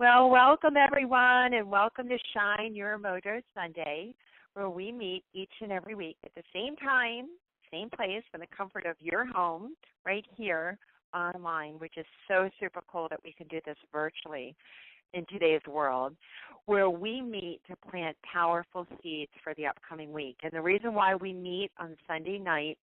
Well, welcome everyone, and welcome to Shine Your MOJO Sunday, where we meet each and every week at the same time, same place, from the comfort of your home, right here online, which is so super cool that we can do this virtually in today's world, where we meet to plant powerful seeds for the upcoming week. And the reason why we meet on Sunday night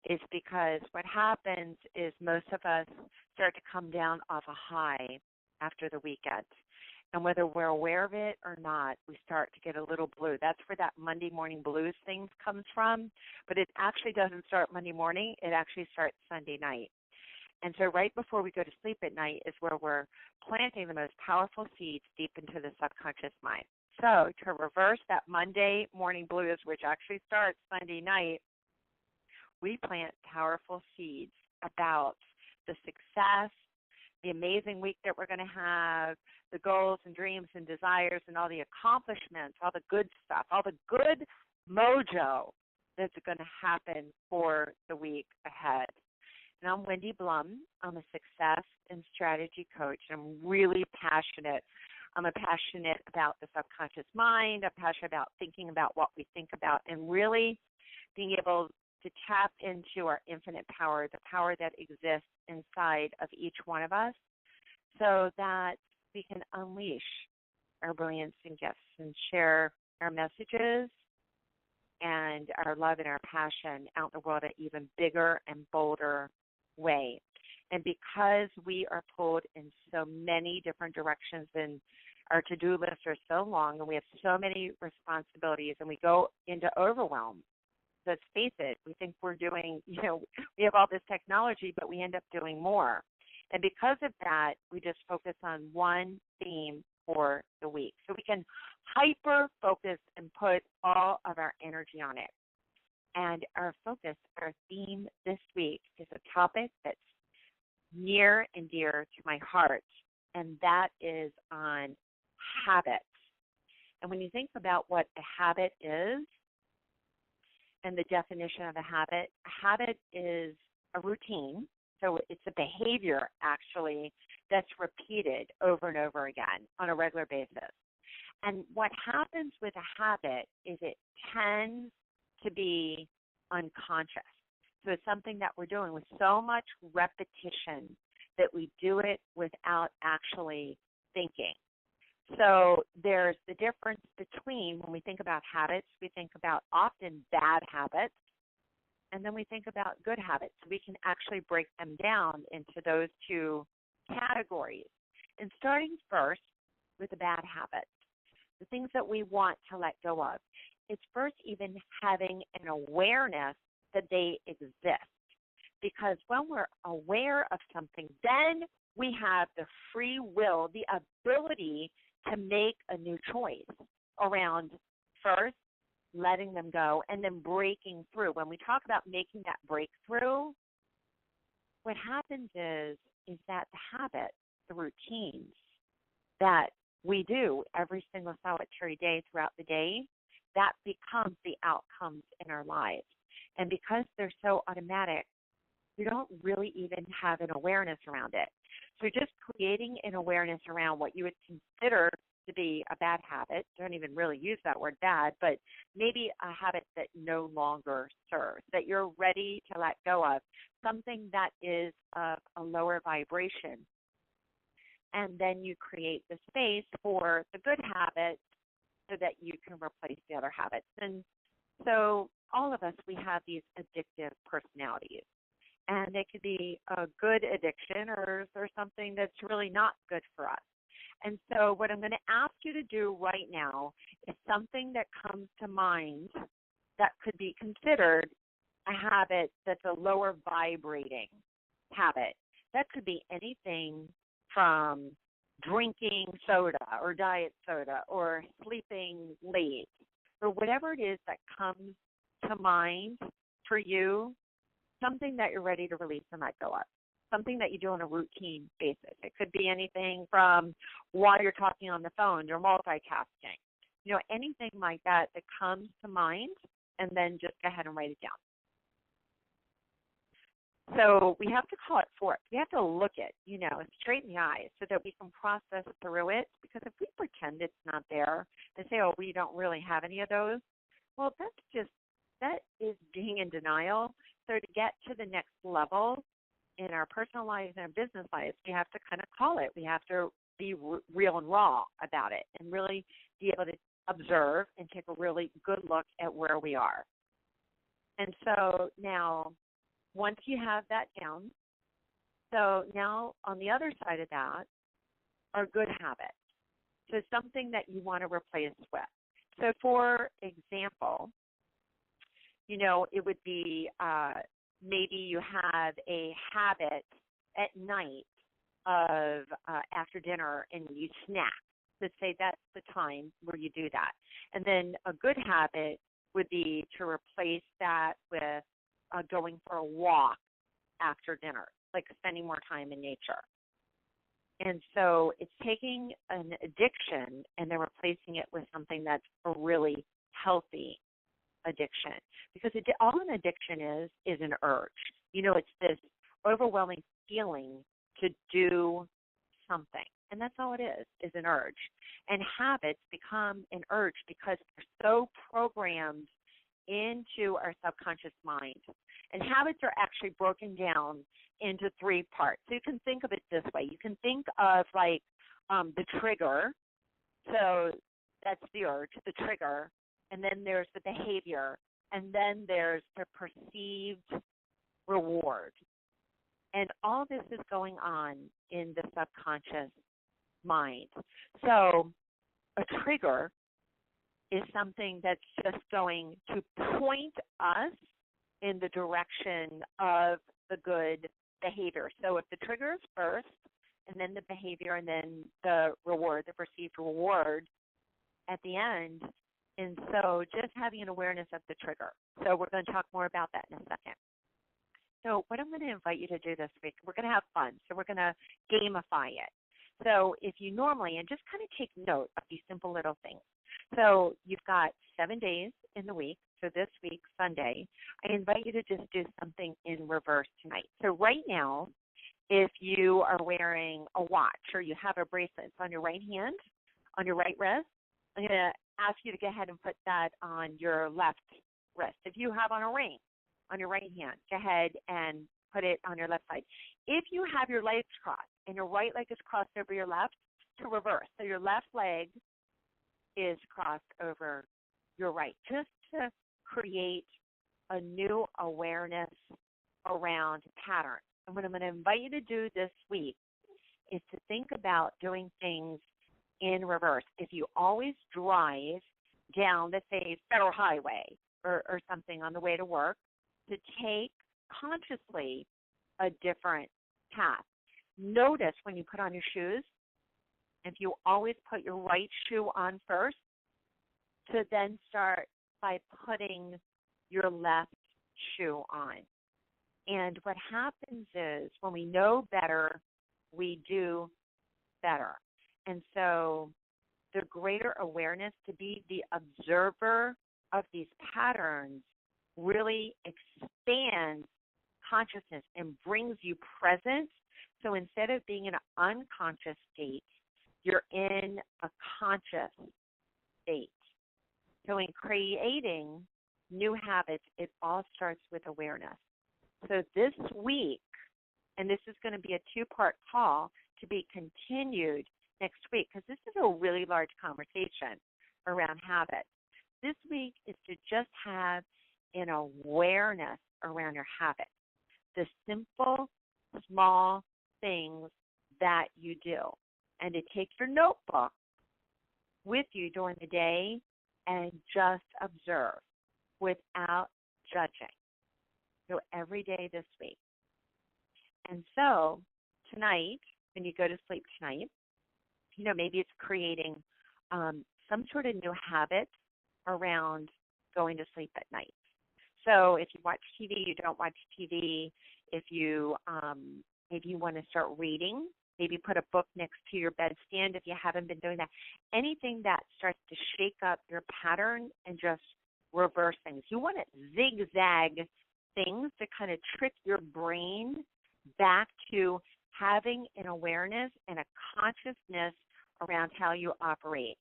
is because what happens is most of us start to come down off a high after the weekend. And whether we're aware of it or not, we start to get a little blue. That's where that Monday morning blues thing comes from. But it actually doesn't start Monday morning. It actually starts Sunday night. And so right before we go to sleep at night is where we're planting the most powerful seeds deep into the subconscious mind. So to reverse that Monday morning blues, which actually starts Sunday night, we plant powerful seeds about the success, the amazing week that we're going to have, the goals and dreams and desires and all the accomplishments, all the good stuff, all the good mojo that's going to happen for the week ahead. And I'm Wendi Blum. I'm a success and strategy coach, and I'm really passionate. I'm passionate about the subconscious mind. I'm passionate about thinking about what we think about and really being able to tap into our infinite power, the power that exists inside of each one of us, so that we can unleash our brilliance and gifts and share our messages and our love and our passion out in the world at even bigger and bolder way. And because we are pulled in so many different directions and our to-do lists are so long and we have so many responsibilities and we go into overwhelm. Let's face it, we think we're doing, we have all this technology, but we end up doing more. And because of that, we just focus on one theme for the week. So we can hyper-focus and put all of our energy on it. And our focus, our theme this week is a topic that's near and dear to my heart, and that is on habits. And when you think about what a habit is, and the definition of a habit is a routine. So it's a behavior, actually, that's repeated over and over again on a regular basis. And what happens with a habit is it tends to be unconscious. So it's something that we're doing with so much repetition that we do it without actually thinking. So there's the difference between when we think about habits, we think about often bad habits, and then we think about good habits. So we can actually break them down into those two categories. And starting first with the bad habits, the things that we want to let go of, it's first even having an awareness that they exist. Because when we're aware of something, then we have the free will, the ability to make a new choice around first letting them go and then breaking through. When we talk about making that breakthrough, what happens is that the habits, the routines that we do every single solitary day throughout the day, that becomes the outcomes in our lives. And because they're so automatic, we don't really even have an awareness around it. So just creating an awareness around what you would consider to be a bad habit, don't even really use that word bad, but maybe a habit that no longer serves, that you're ready to let go of, something that is of a lower vibration. And then you create the space for the good habits so that you can replace the other habits. And so all of us, we have these addictive personalities. And it could be a good addiction or something that's really not good for us. And so what I'm going to ask you to do right now is something that comes to mind that could be considered a habit that's a lower vibrating habit. That could be anything from drinking soda or diet soda or sleeping late or whatever it is that comes to mind for you, something that you're ready to release and let go of, something that you do on a routine basis. It could be anything from while you're talking on the phone, you're multitasking, anything like that that comes to mind, and then just go ahead and write it down. So we have to call it forth. We have to look it, straight in the eyes so that we can process through it. Because if we pretend it's not there and say, oh, we don't really have any of those, well, that is being in denial. So to get to the next level in our personal lives and our business lives, we have to kind of call it. We have to be real and raw about it and really be able to observe and take a really good look at where we are. And so now, once you have that down, so now on the other side of that are good habits. So something that you want to replace with. So for example, it would be maybe you have a habit at night of after dinner and you snack. Let's say that's the time where you do that. And then a good habit would be to replace that with going for a walk after dinner, like spending more time in nature. And so it's taking an addiction and then replacing it with something that's a really healthy addiction. Because all an addiction is an urge. It's this overwhelming feeling to do something. And that's all it is an urge. And habits become an urge because they're so programmed into our subconscious mind. And habits are actually broken down into three parts. So you can think of it this way. You can think of like the trigger. So that's the urge, the trigger. And then there's the behavior. And then there's the perceived reward. And all this is going on in the subconscious mind. So a trigger is something that's just going to point us in the direction of the good behavior. So if the trigger is first, and then the behavior, and then the reward, the perceived reward at the end. And so just having an awareness of the trigger. So we're going to talk more about that in a second. So what I'm going to invite you to do this week, we're going to have fun. So we're going to gamify it. So if you normally, and just kind of take note of these simple little things. So you've got 7 days in the week. So this week, Sunday, I invite you to just do something in reverse tonight. So right now, if you are wearing a watch or you have a bracelet, it's on your right hand, on your right wrist, I'm going to ask you to go ahead and put that on your left wrist. If you have on a ring on your right hand, go ahead and put it on your left side. If you have your legs crossed and your right leg is crossed over your left, to reverse. So your left leg is crossed over your right, just to create a new awareness around patterns. And what I'm going to invite you to do this week is to think about doing things in reverse. If you always drive down, let's say, Federal Highway or something on the way to work, to take consciously a different path. Notice when you put on your shoes, if you always put your right shoe on first, to then start by putting your left shoe on. And what happens is when we know better, we do better. And so the greater awareness to be the observer of these patterns really expands consciousness and brings you present. So instead of being in an unconscious state, you're in a conscious state. So in creating new habits, it all starts with awareness. So this week, and this is going to be a two-part call to be continued next week, because this is a really large conversation around habits. This week is to just have an awareness around your habits, the simple, small things that you do, and to take your notebook with you during the day and just observe without judging. So every day this week. And so tonight, when you go to sleep tonight, maybe it's creating some sort of new habit around going to sleep at night. So if you watch TV, you don't watch TV. If you maybe you want to start reading, maybe put a book next to your bedstand if you haven't been doing that. Anything that starts to shake up your pattern and just reverse things. You want to zigzag things to kind of trick your brain back to having an awareness and a consciousness around how you operate.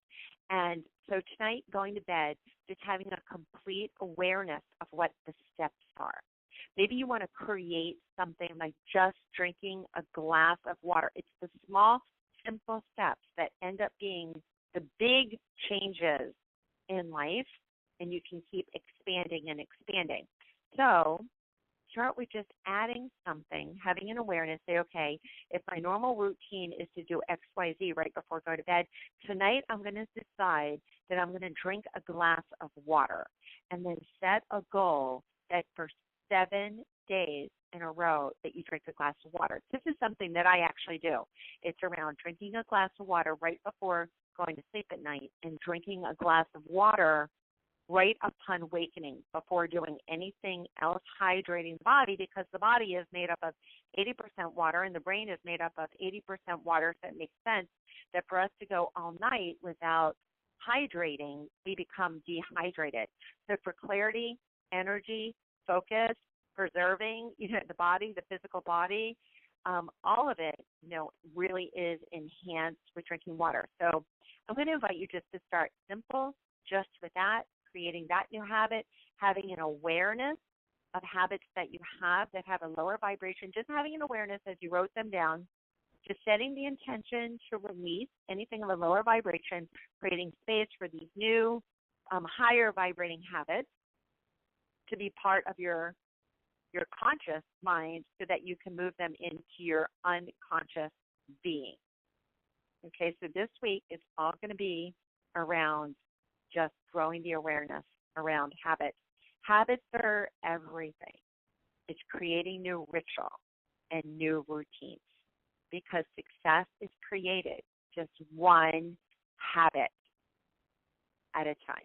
And so tonight, going to bed, just having a complete awareness of what the steps are. Maybe you want to create something like just drinking a glass of water. It's the small, simple steps that end up being the big changes in life, and you can keep expanding and expanding. So start with just adding something, having an awareness, say, okay, if my normal routine is to do X, Y, Z right before I go to bed, tonight I'm going to decide that I'm going to drink a glass of water, and then set a goal that for 7 days in a row that you drink a glass of water. This is something that I actually do. It's around drinking a glass of water right before going to sleep at night, and drinking a glass of water right upon wakening before doing anything else hydrating the body, because the body is made up of 80% water and the brain is made up of 80% water, so it makes sense that for us to go all night without hydrating, we become dehydrated. So for clarity, energy, focus, preserving, the body, the physical body, all of it, really is enhanced with drinking water. So I'm going to invite you just to start simple, just with that, creating that new habit, having an awareness of habits that you have that have a lower vibration, just having an awareness as you wrote them down, just setting the intention to release anything of a lower vibration, creating space for these new, higher vibrating habits to be part of your conscious mind so that you can move them into your unconscious being. Okay, so this week it's all going to be around just growing the awareness around habits. Habits are everything. It's creating new ritual and new routines, because success is created just one habit at a time.